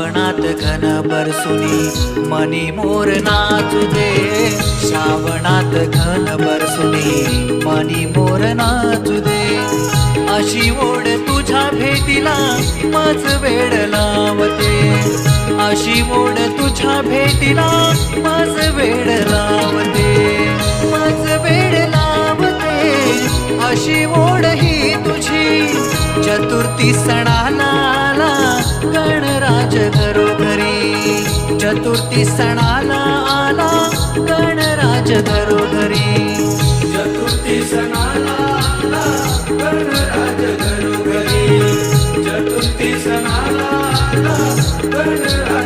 श्रावणात घन बरसुनी मनी मोर नाचू दे, श्रावणात घन बरसुनी मनी मोर नाचू दे. अशी ओढ तुझ्या भेटीला माझ वेड लावते, अशी ओढ तुझ्या भेटीला माझ वेड लावते, माझ वेड लावते. अशी ओढ ही तुझी चतुर्थी सणाला आला गणराज घरोघरी, चतुर्थी सणाला आला गणराज घरोघरी, चतुर्थी सणाला आला गणराज घरोघरी, चतुर्थी सणाला आला गणराज